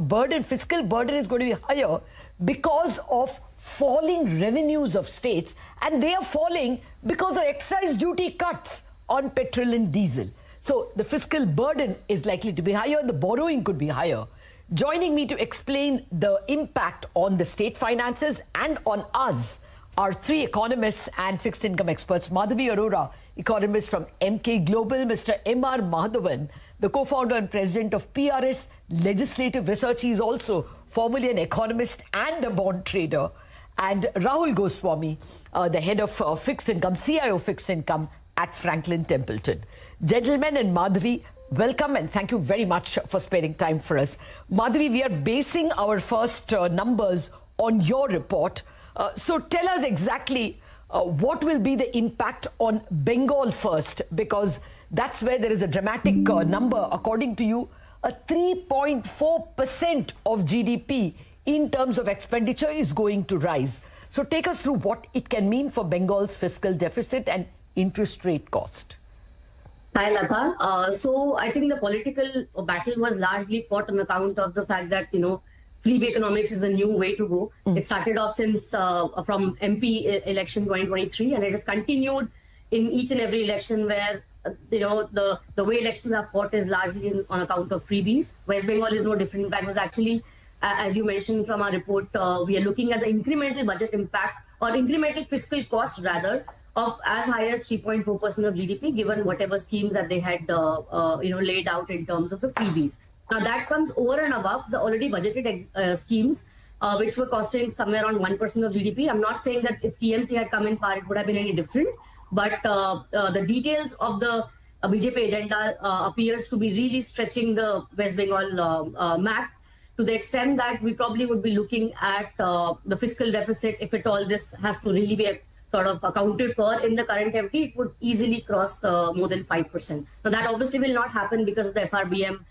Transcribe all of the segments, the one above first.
burden, fiscal burden is going to be higher because of falling revenues of states, and they are falling because of excise duty cuts on petrol and diesel. So the fiscal burden is likely to be higher, the borrowing could be higher. Joining me to explain the impact on the state finances and on us are three economists and fixed income experts. Madhavi Arora, economist from Emkay Global; Mr. M.R. Madhavan, the co-founder and president of PRS Legislative Research. He is also formerly an economist and a bond trader. And Rahul Goswami, the head of fixed income, CIO fixed income at Franklin Templeton. Gentlemen, and Madhavi, welcome and thank you very much for sparing time for us. Madhavi, we are basing our first numbers on your report. So tell us exactly what will be the impact on Bengal first, because that's where there is a dramatic number. According to you, a 3.4% of GDP in terms of expenditure is going to rise. So take us through what it can mean for Bengal's fiscal deficit and interest rate cost. Hi, Latha. So I think the political battle was largely fought on account of the fact that, freebie economics is a new way to go. It started off since from MP election 2023, and it has continued in each and every election where, the way elections are fought is largely on account of freebies. West Bengal is no different. That was actually, as you mentioned from our report, we are looking at the incremental budget impact or incremental fiscal cost rather of as high as 3.4% of GDP, given whatever schemes that they had, laid out in terms of the freebies. Now that comes over and above the already budgeted schemes, which were costing somewhere around 1% of GDP. I'm not saying that if TMC had come in power, it would have been any different, but the details of the BJP agenda appears to be really stretching the West Bengal map to the extent that we probably would be looking at the fiscal deficit, if at all this has to really be sort of accounted for in the current FD, it would easily cross more than 5%. Now that obviously will not happen because of the FRBM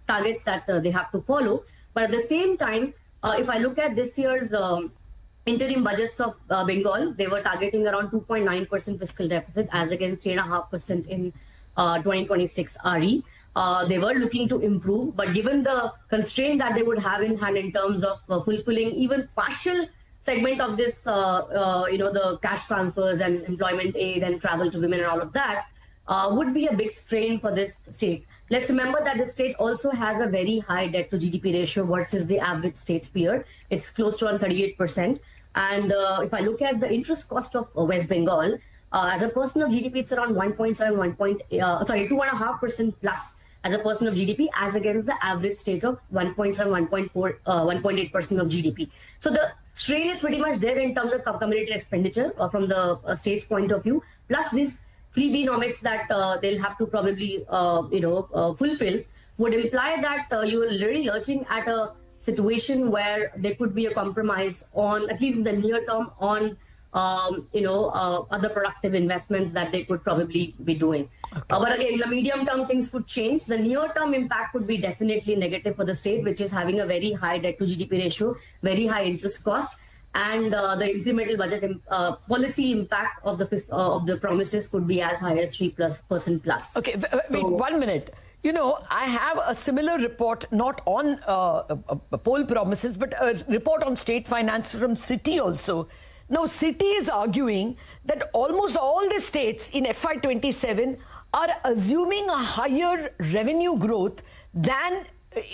targets that they have to follow. But at the same time, if I look at this year's interim budgets of Bengal, they were targeting around 2.9% fiscal deficit as against 3.5% in 2026 RE. They were looking to improve, but given the constraint that they would have in hand in terms of fulfilling even partial segment of this, the cash transfers and employment aid and travel to women and all of that, would be a big strain for this state. Let's remember that the state also has a very high debt to GDP ratio versus the average state's peer. It's close to around 38%. And if I look at the interest cost of West Bengal, as a percent of GDP, it's around 2.5% plus as a percent of GDP, as against the average state of 1.7, 1.4, 1.8% of GDP. So the strain is pretty much there in terms of cumulative expenditure from the state's point of view, plus these freebie-nomics that they'll have to probably, fulfill would imply that you are really lurching at a situation where there could be a compromise on, at least in the near term, on other productive investments that they could probably be doing. Okay. But again, in the medium term, things could change. The near term impact would be definitely negative for the state, which is having a very high debt to GDP ratio, very high interest cost, and the incremental budget policy impact of the promises could be as high as 3% plus. Okay, wait 1 minute. I have a similar report, not on poll promises, but a report on state finance from Citi also. Now, Citi is arguing that almost all the states in FY27 are assuming a higher revenue growth than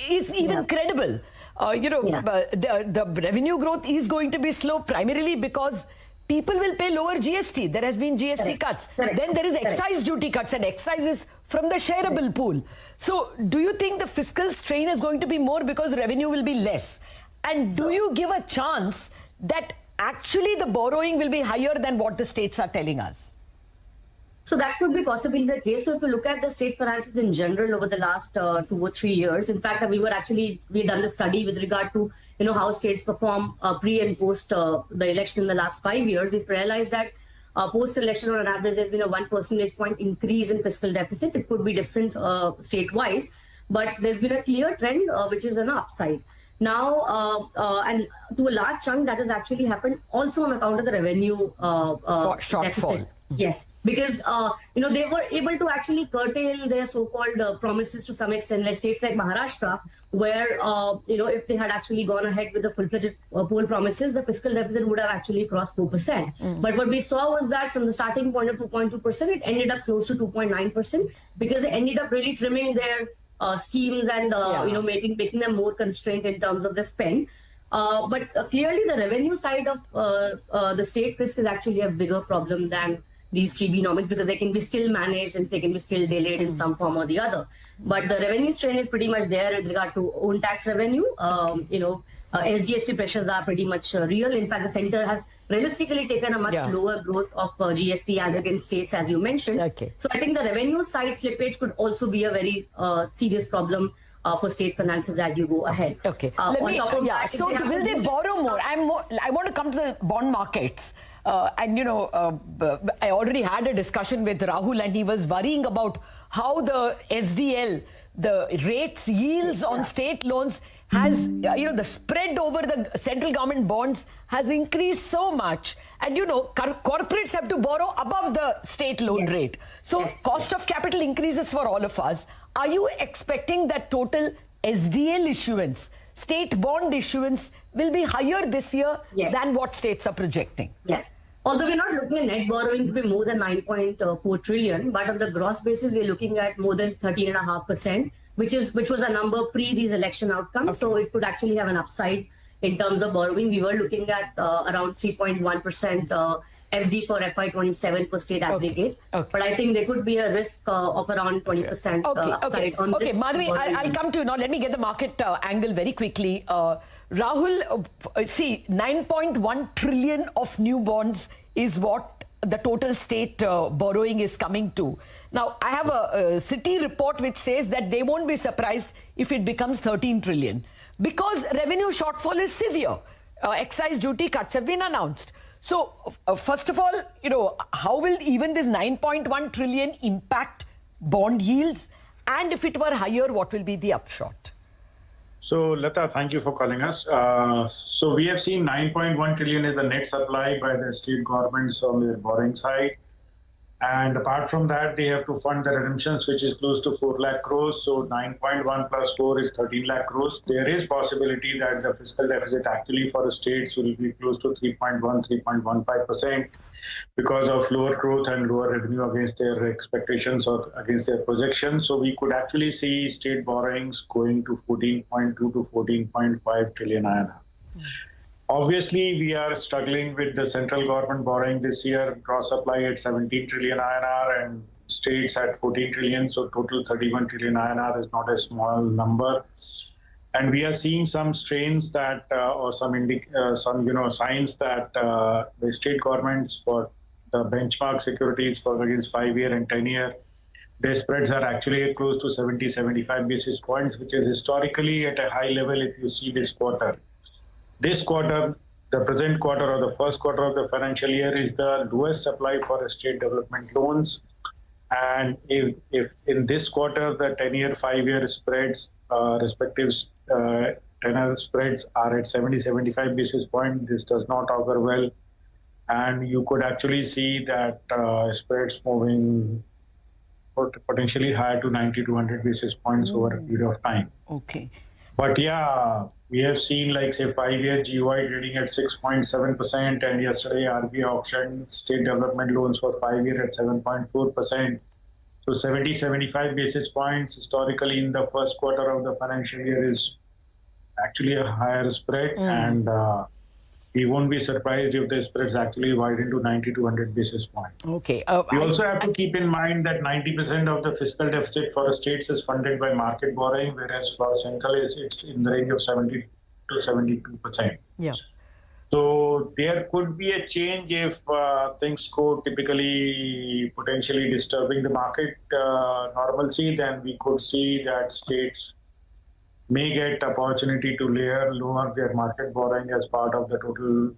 is even credible. The revenue growth is going to be slow primarily because people will pay lower GST. There has been GST cuts. Then there is excise duty cuts, and excise is from the shareable pool. So do you think the fiscal strain is going to be more because revenue will be less? And do you give a chance that actually the borrowing will be higher than what the states are telling us? So that could be possibly the case. So if you look at the state finances in general over the last 2 or 3 years, in fact, we had done the study with regard to, how states perform pre and post the election in the last 5 years. We've realized that post-election on an average, there's been a 1 percentage point increase in fiscal deficit. It could be different state-wise, but there's been a clear trend, which is an upside. Now, and to a large chunk, that has actually happened also on account of the revenue deficit. Yes, because they were able to actually curtail their so-called promises to some extent, like states like Maharashtra, where if they had actually gone ahead with the full-fledged poll promises, the fiscal deficit would have actually crossed 4%. But what we saw was that from the starting point of 2.2%, it ended up close to 2.9% because they ended up really trimming their schemes and making them more constrained in terms of the spend. But clearly, the revenue side of the state fisc is actually a bigger problem than these freebie because they can be still managed and they can be still delayed in some form or the other. But the revenue strain is pretty much there with regard to own tax revenue. SGST pressures are pretty much real. In fact, the center has realistically taken a much lower growth of GST as against states, as you mentioned. Okay. So I think the revenue side slippage could also be a very serious problem for state finances as you go ahead. Okay. So will they borrow more? I want to come to the bond markets. I already had a discussion with Rahul, and he was worrying about how the SDL, the rates, yields on state loans has, the spread over the central government bonds has increased so much. And, corporates have to borrow above the state loan rate. So cost of capital increases for all of us. Are you expecting that total SDL issuance, state bond issuance, will be higher this year than what states are projecting? Yes. Although we're not looking at net borrowing to be more than 9.4 trillion, but on the gross basis, we're looking at more than 13.5%, which was a number pre these election outcomes. Okay. So it could actually have an upside in terms of borrowing. We were looking at around 3.1% FD for FY27 for state aggregate. Okay. But I think there could be a risk of around 20% upside on this. Okay, Madhavi, I'll come to you now. Let me get the market angle very quickly. Rahul, see, 9.1 trillion of new bonds is what the total state borrowing is coming to. Now, I have a Citi report which says that they won't be surprised if it becomes 13 trillion because revenue shortfall is severe. Excise duty cuts have been announced. So, first of all, how will even this 9.1 trillion impact bond yields? And if it were higher, what will be the upshot? So, Latha, thank you for calling us. So, we have seen 9.1 trillion is the net supply by the state governments on their borrowing side. And apart from that, they have to fund the redemptions, which is close to 4 lakh crores. So 9.1 plus 4 is 13 lakh crores. There is possibility that the fiscal deficit actually for the states will be close to 3.1, 3.15% because of lower growth and lower revenue against their expectations or against their projections. So we could actually see state borrowings going to 14.2 to 14.5 trillion INR. Obviously, we are struggling with the central government borrowing this year, gross supply at 17 trillion INR and states at 14 trillion. So total 31 trillion INR is not a small number. And we are seeing some strains that, or some signs that the state governments for the benchmark securities for against 5-year and 10-year, their spreads are actually close to 70, 75 basis points, which is historically at a high level if you see this quarter. This quarter, the present quarter or the first quarter of the financial year is the lowest supply for state development loans. And if in this quarter, the 10-year, 5-year spreads, respective tenor spreads are at 70, 75 basis points, this does not augur well. And you could actually see that spreads moving potentially higher to 90 to 100 basis points over a period of time. Okay. But yeah, we have seen like say 5-year GY trading at 6.7% and yesterday RBI auctioned state development loans for 5-year at 7.4%. So 70, 75 basis points historically in the first quarter of the financial year is actually a higher spread and we won't be surprised if the spreads actually widen to 90 to 100 basis points. Okay. We also have to keep in mind that 90% of the fiscal deficit for states is funded by market borrowing, whereas for central it's in the range of 70 to 72%. Yeah. So there could be a change if things go typically potentially disturbing the market normalcy, then we could see that states may get opportunity to lower their market borrowing as part of the total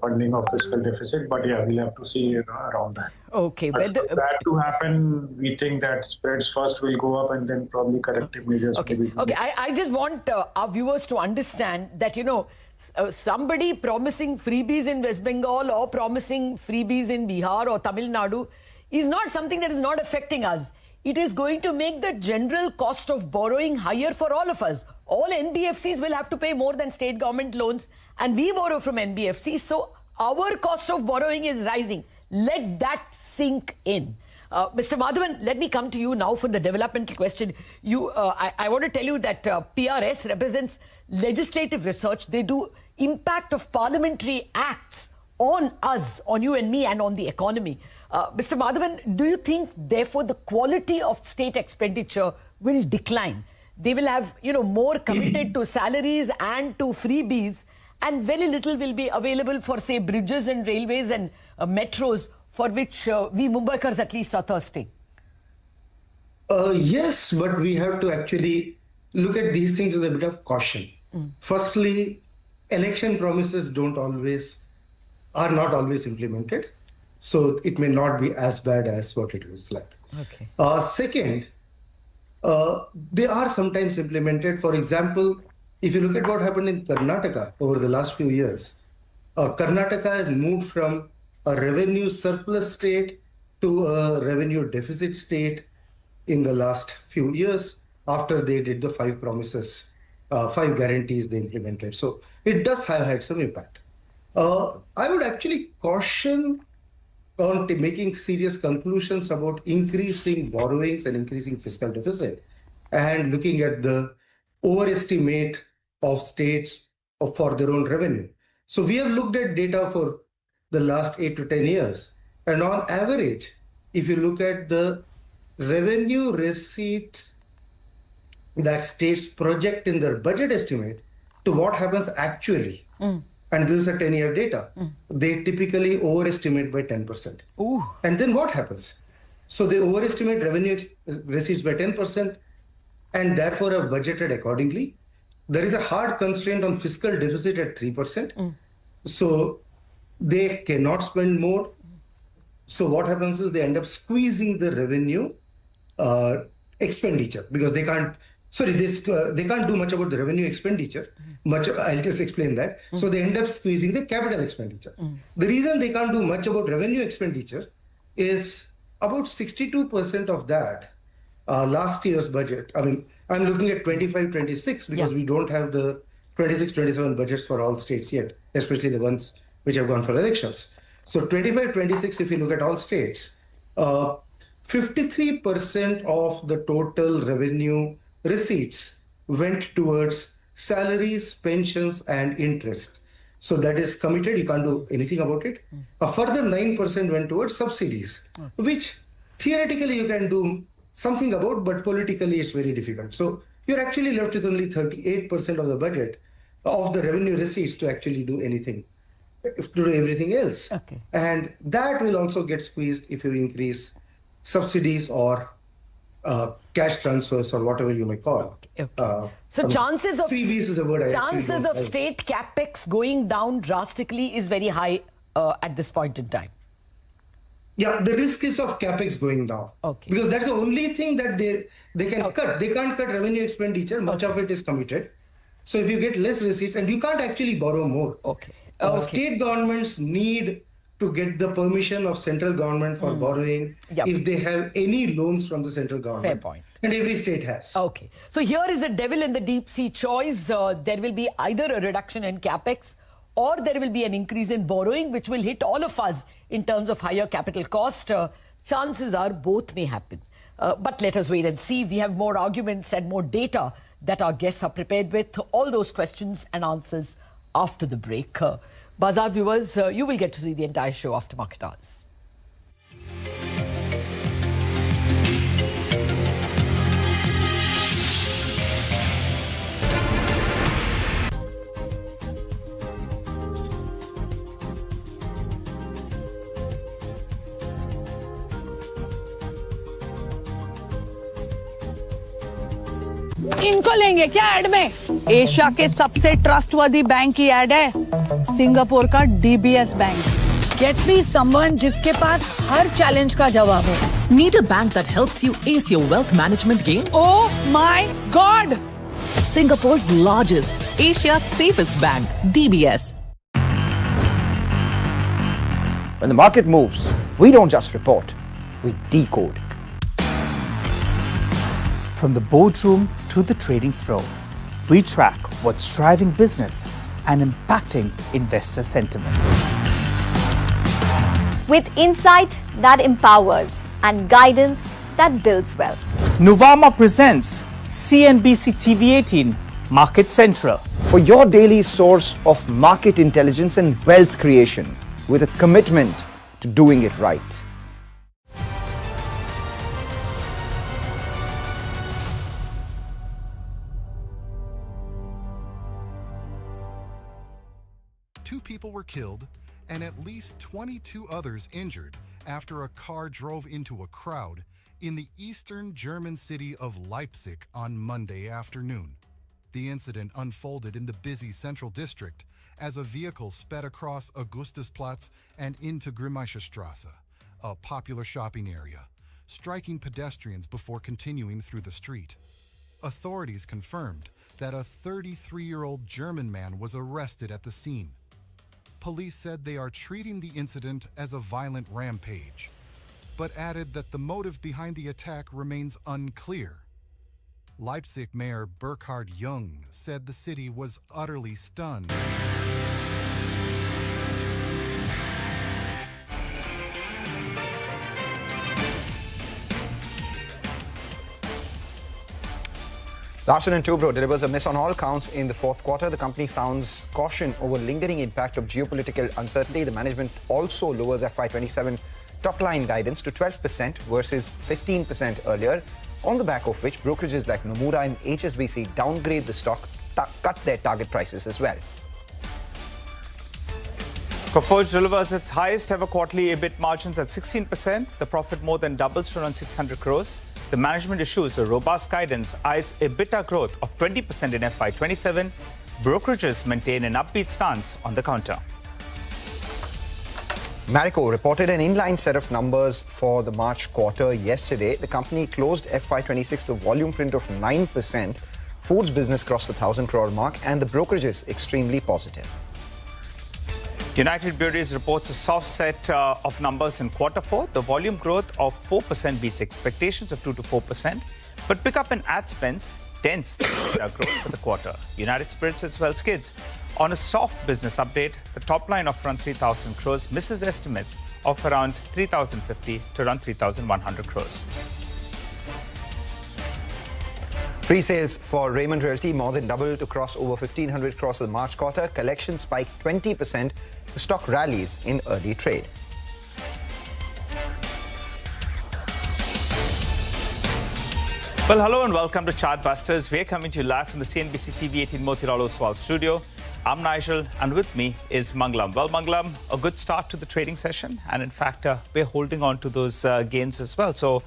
funding of fiscal deficit. But yeah, we'll have to see around that. Okay. But for that to happen, we think that spreads first will go up and then probably corrective measures. Okay. Okay. I just want our viewers to understand that, somebody promising freebies in West Bengal or promising freebies in Bihar or Tamil Nadu is not something that is not affecting us. It is going to make the general cost of borrowing higher for all of us. All NBFCs will have to pay more than state government loans, and we borrow from NBFCs. So our cost of borrowing is rising. Let that sink in. Mr. Madhavan, let me come to you now for the developmental question. I want to tell you that PRS represents legislative research. They do impact of parliamentary acts on us, on you and me, and on the economy. Mr. Madhavan, do you think, therefore, the quality of state expenditure will decline? They will have, more committed to salaries and to freebies, and very little will be available for, say, bridges and railways and metros, for which we Mumbaikars at least are thirsting. Yes, but we have to actually look at these things with a bit of caution. Firstly, election promises are not always implemented. So it may not be as bad as what it looks like. Okay. Second, they are sometimes implemented. For example, if you look at what happened in Karnataka over the last few years, Karnataka has moved from a revenue surplus state to a revenue deficit state in the last few years after they did the 5 promises, 5 guarantees they implemented. So it does have had some impact. I would actually caution on making serious conclusions about increasing borrowings and increasing fiscal deficit and looking at the overestimate of states for their own revenue. So we have looked at data for the last 8 to 10 years. And on average, if you look at the revenue receipts that states project in their budget estimate to what happens actually, and this is a 10-year data, they typically overestimate by 10%. Ooh. And then what happens? So they overestimate revenue receipts by 10% and therefore have budgeted accordingly. There is a hard constraint on fiscal deficit at 3%. So they cannot spend more. So what happens is they end up squeezing the revenue expenditure because they can't do much about the revenue expenditure. I'll just explain that. So they end up squeezing the capital expenditure. The reason they can't do much about revenue expenditure is about 62% of that last year's budget. I mean, I'm looking at 25-26 because we don't have the 26-27 budgets for all states yet, especially the ones which have gone for elections. So 25-26, if you look at all states, 53% of the total revenue receipts went towards salaries, pensions, and interest. So that is committed. You can't do anything about it. A further 9% went towards subsidies, which theoretically you can do something about, but politically it's very difficult. So you're actually left with only 38% of the budget of the revenue receipts to actually do anything, to do everything else. Okay. And that will also get squeezed if you increase subsidies or cash transfers or whatever you may call. Okay. So chances of freebies is a word chances of state capex going down drastically is very high at this point in time. Yeah, the risk is of capex going down. Okay. Because that's the only thing that they can cut. They can't cut revenue expenditure. Much of it is committed. So if you get less receipts, and you can't actually borrow more. Okay. State governments need to get the permission of central government for borrowing if they have any loans from the central government. Fair point. And every state has. Okay. So here is a devil in the deep sea choice. There will be either a reduction in capex or there will be an increase in borrowing, which will hit all of us in terms of higher capital cost. Chances are both may happen. But let us wait and see. We have more arguments and more data that our guests are prepared with. All those questions and answers after the break. Bazaar viewers, you will get to see the entire show after market hours. इनको लेंगे क्या add में? Asia के सबसे trustworthy bank की add है, Singapore का DBS bank. Get me someone जिसके पास हर चैलेंज का जवाब हो। Need a bank that helps you ace your wealth management game? Oh my God! Singapore's largest, Asia's safest bank, DBS. When the market moves, we don't just report, we decode. From the boardroom to the trading floor, we track what's driving business and impacting investor sentiment. With insight that empowers and guidance that builds wealth. Nuvama presents CNBC TV 18 Market Central. For your daily source of market intelligence and wealth creation, with a commitment to doing it right. Two people were killed and at least 22 others injured after a car drove into a crowd in the eastern German city of Leipzig on Monday afternoon. The incident unfolded in the busy central district as a vehicle sped across Augustusplatz and into Grimmaische Straße, a popular shopping area, striking pedestrians before continuing through the street. Authorities confirmed that a 33-year-old German man was arrested at the scene. Police said they are treating the incident as a violent rampage, but added that the motive behind the attack remains unclear. Leipzig Mayor Burkhard Jung said the city was utterly stunned. Larsen & Toubro delivers a miss on all counts in the fourth quarter. The company sounds caution over lingering impact of geopolitical uncertainty. The management also lowers FY27 top-line guidance to 12% versus 15% earlier, on the back of which brokerages like Nomura and HSBC downgrade the stock, cut their target prices as well. Coforge delivers its highest ever quarterly EBIT margins at 16%. The profit more than doubles to around 600 crores. The management issues a robust guidance, eyes EBITDA growth of 20% in FY27. Brokerages maintain an upbeat stance on the counter. Marico reported an inline set of numbers for the March quarter yesterday. The company closed FY26 with a volume print of 9%. Foods business crossed the 1,000 crore mark, and the brokerages extremely positive. United Breweries reports a soft set of numbers in quarter four. The volume growth of 4% beats expectations of 2 to 4%, but pick up in ad spends dents the growth for the quarter. United Spirits as well skids on a soft business update. The top line of around 3,000 crores misses estimates of around 3,050 to around 3,100 crores. Pre-sales for Raymond Realty more than doubled to cross over 1,500 crores for the March quarter. Collections spiked 20%. The stock rallies in early trade. Well, hello and welcome to Chartbusters. We're coming to you live from the CNBC TV 18 Motilal Oswal studio. I'm Nigel, and with me is Mangalam. Well, Mangalam, a good start to the trading session, and in fact, we're holding on to those gains as well. So,